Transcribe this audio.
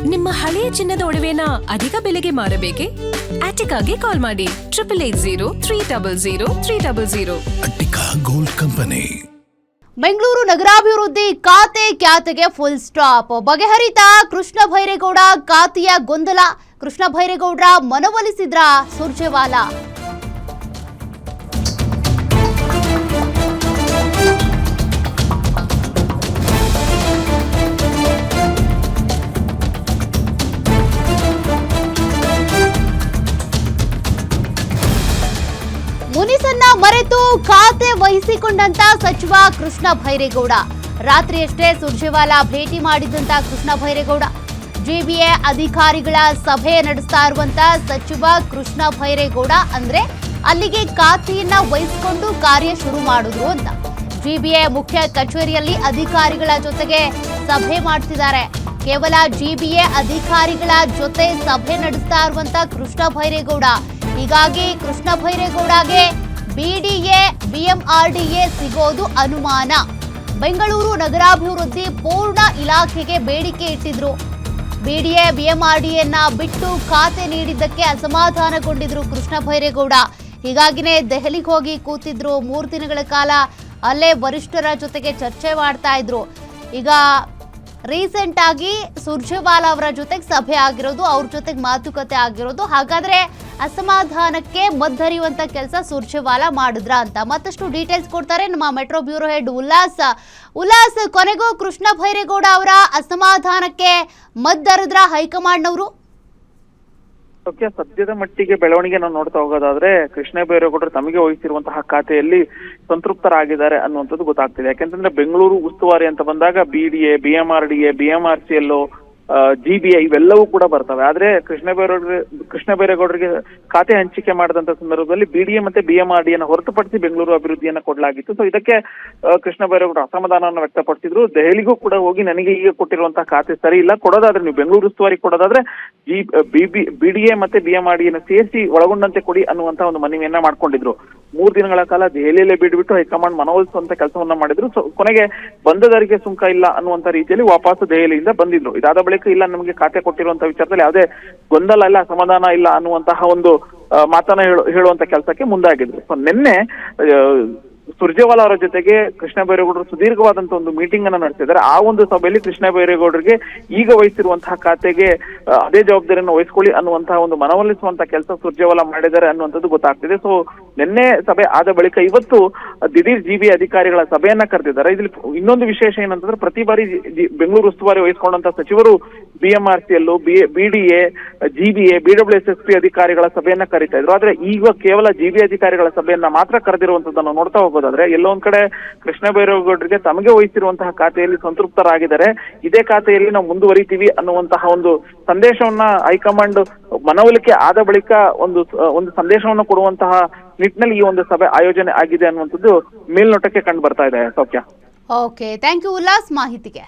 ನಿಮ್ಮ ಹಳೆಯ ಚಿನ್ನದ ಒಡವೆನ ಅಧಿಕ ಬೆಲೆಗೆ ಮಾರಬೇಕೆ? ಆಟಿಕಾಗೆ ಕಾಲ್ ಮಾಡಿ 8880 ಅಟ್ಟಿಕಾ ಗೋಲ್ಡ್ ಕಂಪನಿ. ಬೆಂಗಳೂರು ನಗರಾಭಿವೃದ್ಧಿ ಖಾತೆ ಖ್ಯಾತಿಗೆ ಫುಲ್ ಸ್ಟಾಪ್. ಬಗೆಹರಿತ ಕೃಷ್ಣ ಭೈರೇಗೌಡ ಖಾತೆಯ ಗೊಂದಲ. ಕೃಷ್ಣ ಭೈರೇಗೌಡರ ಮನವೊಲಿಸಿದ್ರ ಸುರ್ಜೇವಾಲಾ. ಮುನಿಸನ್ನ ಮರೆತು ಖಾತೆ ವಹಿಸಿಕೊಂಡಂತ ಸಚಿವ ಕೃಷ್ಣ ಭೈರೇಗೌಡ. ರಾತ್ರಿಯಷ್ಟೇ ಸುರ್ಜೇವಾಲಾ ಭೇಟಿ ಮಾಡಿದಂತ ಕೃಷ್ಣ ಭೈರೇಗೌಡ ಜಿಬಿಎ ಅಧಿಕಾರಿಗಳ ಸಭೆ ನಡೆಸ್ತಾ ಇರುವಂತ ಸಚಿವ ಕೃಷ್ಣ ಭೈರೇಗೌಡ ಅಂದ್ರೆ ಅಲ್ಲಿಗೆ ಖಾತೆಯನ್ನ ವಹಿಸಿಕೊಂಡು ಕಾರ್ಯ ಶುರು ಮಾಡಿದ್ರು ಅಂತ. ಜಿಬಿಎ ಮುಖ್ಯ ಕಚೇರಿಯಲ್ಲಿ ಅಧಿಕಾರಿಗಳ ಜೊತೆಗೆ ಸಭೆ ಮಾಡ್ತಿದ್ದಾರೆ. ಕೇವಲ ಜಿಬಿಎ ಅಧಿಕಾರಿಗಳ ಜೊತೆ ಸಭೆ ನಡೆಸ್ತಾ ಇರುವಂತ ಕೃಷ್ಣ ಭೈರೇಗೌಡ. ಹೀಗಾಗಿ ಕೃಷ್ಣ ಭೈರೇಗೌಡಗೆ ಬಿಡಿಎ ಬಿಎಂಆರ್ಡಿಎ ಸಿಗೋದು ಅನುಮಾನ. ಬೆಂಗಳೂರು ನಗರಾಭಿವೃದ್ಧಿ ಪೂರ್ಣ ಇಲಾಖೆಗೆ ಬೇಡಿಕೆ ಇಟ್ಟಿದ್ರು. ಬಿಡಿಎ ಬಿಎಂಆರ್ಡಿಎನ್ನ ಬಿಟ್ಟು ಖಾತೆ ನೀಡಿದ್ದಕ್ಕೆ ಅಸಮಾಧಾನಗೊಂಡಿದ್ರು ಕೃಷ್ಣ ಭೈರೇಗೌಡ. ಹೀಗಾಗಿನೇ ದೆಹಲಿಗೆ ಹೋಗಿ ಕೂತಿದ್ರು. 3 ದಿನಗಳ ಕಾಲ ಅಲ್ಲೇ ವರಿಷ್ಠರ ಜೊತೆಗೆ ಚರ್ಚೆ ಮಾಡ್ತಾ ಇದ್ರು. ಈಗ ರೀಸೆಂಟ್ ಆಗಿ ಸುರ್ಜೇವಾಲಾ ಅವರ ಜೊತೆಗೆ ಸಭೆ ಆಗಿರೋದು, ಅವ್ರ ಜೊತೆಗೆ ಮಾತುಕತೆ ಆಗಿರೋದು. ಹಾಗಾದ್ರೆ ಅಸಮಾಧಾನಕ್ಕೆ ಮದ್ದರಿಯುವಂತ ಕೆಲಸ ಸುರ್ಜೇವಾಲಾ ಮಾಡಿದ್ರ ಅಂತ ಮತ್ತಷ್ಟು ಡೀಟೇಲ್ಸ್ ಕೊಡ್ತಾರೆ ನಮ್ಮ ಮೆಟ್ರೋ ಬ್ಯೂರೋ ಹೆಡ್ ಉಲ್ಲಾಸ್. ಕೊನೆಗೂ ಕೃಷ್ಣ ಭೈರೇಗೌಡ ಅವರ ಅಸಮಾಧಾನಕ್ಕೆ ಮದ್ದರಿದ್ರ ಹೈಕಮಾಂಡ್ನವರು? ಸದ್ಯದ ಮಟ್ಟಿಗೆ ಬೆಳವಣಿಗೆ ನಾವು ನೋಡ್ತಾ ಹೋಗೋದಾದ್ರೆ ಕೃಷ್ಣ ಬೈರೇಗೌಡರು ತಮಗೆ ವಹಿಸಿರುವಂತಹ ಖಾತೆಯಲ್ಲಿ ಸಂತೃಪ್ತರಾಗಿದ್ದಾರೆ ಅನ್ನುವಂಥದ್ದು ಗೊತ್ತಾಗ್ತಿದೆ. ಯಾಕೆಂತಂದ್ರೆ ಬೆಂಗಳೂರು ಉಸ್ತುವಾರಿ ಅಂತ ಬಂದಾಗ ಬಿಡಿಎ ಬಿಎಂಆರ್ಡಿಎ ಬಿಎಂಆರ್ಸಿಎಲ್ ಜಿಬಿಎ ಇವೆಲ್ಲವೂ ಕೂಡ ಬರ್ತವೆ. ಆದ್ರೆ ಕೃಷ್ಣ ಬೈರೇಗೌಡರಿಗೆ ಖಾತೆ ಹಂಚಿಕೆ ಮಾಡಿದಂತ ಸಂದರ್ಭದಲ್ಲಿ ಬಿಡಿಎ ಮತ್ತೆ ಬಿಎಂಆರ್ಡಿಎನ ಹೊರತುಪಡಿಸಿ ಬೆಂಗಳೂರು ಅಭಿವೃದ್ಧಿಯನ್ನ ಕೊಡಲಾಗಿತ್ತು. ಸೊ ಇದಕ್ಕೆ ಕೃಷ್ಣ ಬೈರೇಗೌಡ ಅಸಮಾಧಾನವನ್ನು ವ್ಯಕ್ತಪಡಿಸಿದ್ರು. ದೆಹಲಿಗೂ ಕೂಡ ಹೋಗಿ ನನಗೆ ಈಗ ಕೊಟ್ಟಿರುವಂತಹ ಖಾತೆ ಸರಿ ಇಲ್ಲ, ಕೊಡೋದಾದ್ರೆ ನೀವು ಬೆಂಗಳೂರು ಉಸ್ತುವಾರಿ ಕೊಡೋದಾದ್ರೆ ಬಿಡಿಎ ಮತ್ತೆ ಬಿಎಂಆರ್ಡಿಎನ ಸೇರಿಸಿ ಒಳಗೊಂಡಂತೆ ಕೊಡಿ ಅನ್ನುವಂತಹ ಒಂದು ಮನವಿಯನ್ನ ಮಾಡ್ಕೊಂಡಿದ್ರು. 3 ದಿನಗಳ ಕಾಲ ದೆಹಲಿಯಲ್ಲೇ ಬಿಡ್ಬಿಟ್ಟು ಹೈಕಮಾಂಡ್ ಮನವೊಲಿಸುವಂತ ಕೆಲಸವನ್ನ ಮಾಡಿದ್ರು. ಸೊ ಕೊನೆಗೆ ಬಂದದರಿಗೆ ಸುಂಕ ಇಲ್ಲ ಅನ್ನುವಂತ ರೀತಿಯಲ್ಲಿ ವಾಪಸ್ ದೆಹಲಿಯಿಂದ ಬಂದಿದ್ರು. ಇದಾದ ಬಳಿಕ ಇಲ್ಲ ನಮಗೆ ಖಾತೆ ಕೊಟ್ಟಿರುವಂತಹ ವಿಚಾರದಲ್ಲಿ ಯಾವುದೇ ಗೊಂದಲ ಇಲ್ಲ, ಅಸಮಾಧಾನ ಇಲ್ಲ ಅನ್ನುವಂತಹ ಒಂದು ಮಾತನ್ನ ಹೇಳುವಂತ ಕೆಲಸಕ್ಕೆ ಮುಂದಾಗಿದ್ರು. ಸೊ ನಿನ್ನೆ ಸುರ್ಜೇವಾಲಾ ಅವರ ಜೊತೆಗೆ ಕೃಷ್ಣ ಬೈರೇಗೌಡರು ಸುದೀರ್ಘವಾದಂತಹ ಒಂದು ಮೀಟಿಂಗ್ ಅನ್ನ ನಡೆಸಿದ್ದಾರೆ. ಆ ಒಂದು ಸಭೆಯಲ್ಲಿ ಕೃಷ್ಣ ಬೈರೇಗೌಡರಿಗೆ ಈಗ ವಹಿಸಿರುವಂತಹ ಖಾತೆಗೆ ಅದೇ ಜವಾಬ್ದಾರಿಯನ್ನು ವಹಿಸ್ಕೊಳ್ಳಿ ಅನ್ನುವಂತಹ ಒಂದು ಮನವೊಲಿಸುವಂತಹ ಕೆಲಸ ಸುರ್ಜೇವಾಲಾ ಮಾಡಿದ್ದಾರೆ ಅನ್ನುವಂಥದ್ದು ಗೊತ್ತಾಗ್ತಿದೆ. ಸೊ ನಿನ್ನೆ ಸಭೆ ಆದ ಬಳಿಕ ಇವತ್ತು ದಿಢೀರ್ ಜಿಬಿ ಅಧಿಕಾರಿಗಳ ಸಭೆಯನ್ನ ಕರೆದಿದ್ದಾರೆ. ಇದ್ರಲ್ಲಿ ಇನ್ನೊಂದು ವಿಶೇಷ ಏನಂತಂದ್ರೆ ಪ್ರತಿ ಬಾರಿ ಬೆಂಗಳೂರು ಉಸ್ತುವಾರಿ ವಹಿಸಿಕೊಂಡಂತಹ ಸಚಿವರು ಬಿಎಂಆರ್ಸಿಎಲ್ ಬಿಡಿಎ ಜಿಬಿಎ ಬಿಡಬ್ಲ್ಯೂಎಸ್ಎಸ್ಪಿ ಅಧಿಕಾರಿಗಳ ಸಭೆಯನ್ನ ಕರೀತಾ ಇದ್ರು. ಆದ್ರೆ ಈಗ ಕೇವಲ ಜಿಬಿ ಅಧಿಕಾರಿಗಳ ಸಭೆಯನ್ನ ಮಾತ್ರ ಕರೆದಿರುವಂತದ್ದನ್ನು ನೋಡ್ತಾ ಹೋಗೋದಾದ್ರೆ ಎಲ್ಲೋ ಒಂದ್ ಕಡೆ ಕೃಷ್ಣ ಬೈರೇಗೌಡರಿಗೆ ತಮಗೆ ವಹಿಸಿರುವಂತಹ ಖಾತೆಯಲ್ಲಿ ಸಂತೃಪ್ತರಾಗಿದ್ದಾರೆ. ಇದೇ ಖಾತೆಯಲ್ಲಿ ನಾವು ಮುಂದುವರಿತೀವಿ ಅನ್ನುವಂತಹ ಒಂದು ಸಂದೇಶವನ್ನ ಹೈಕಮಾಂಡ್ ಮನವೊಲಿಕೆ ಆದ ಬಳಿಕ ಒಂದು ಸಂದೇಶವನ್ನು ಕೊಡುವಂತಹ ನಿಟ್ಟಿನಲ್ಲಿ ಈ ಒಂದು ಸಭೆ ಆಯೋಜನೆ ಆಗಿದೆ ಅನ್ನುವಂಥದ್ದು ಮೇಲ್ನೋಟಕ್ಕೆ ಕಂಡು ಬರ್ತಾ ಇದೆ. ಸೌಖ್ಯ. ಓಕೆ, ಥ್ಯಾಂಕ್ ಯು ಉಲ್ಲಾಸ್ ಮಾಹಿತಿಗೆ.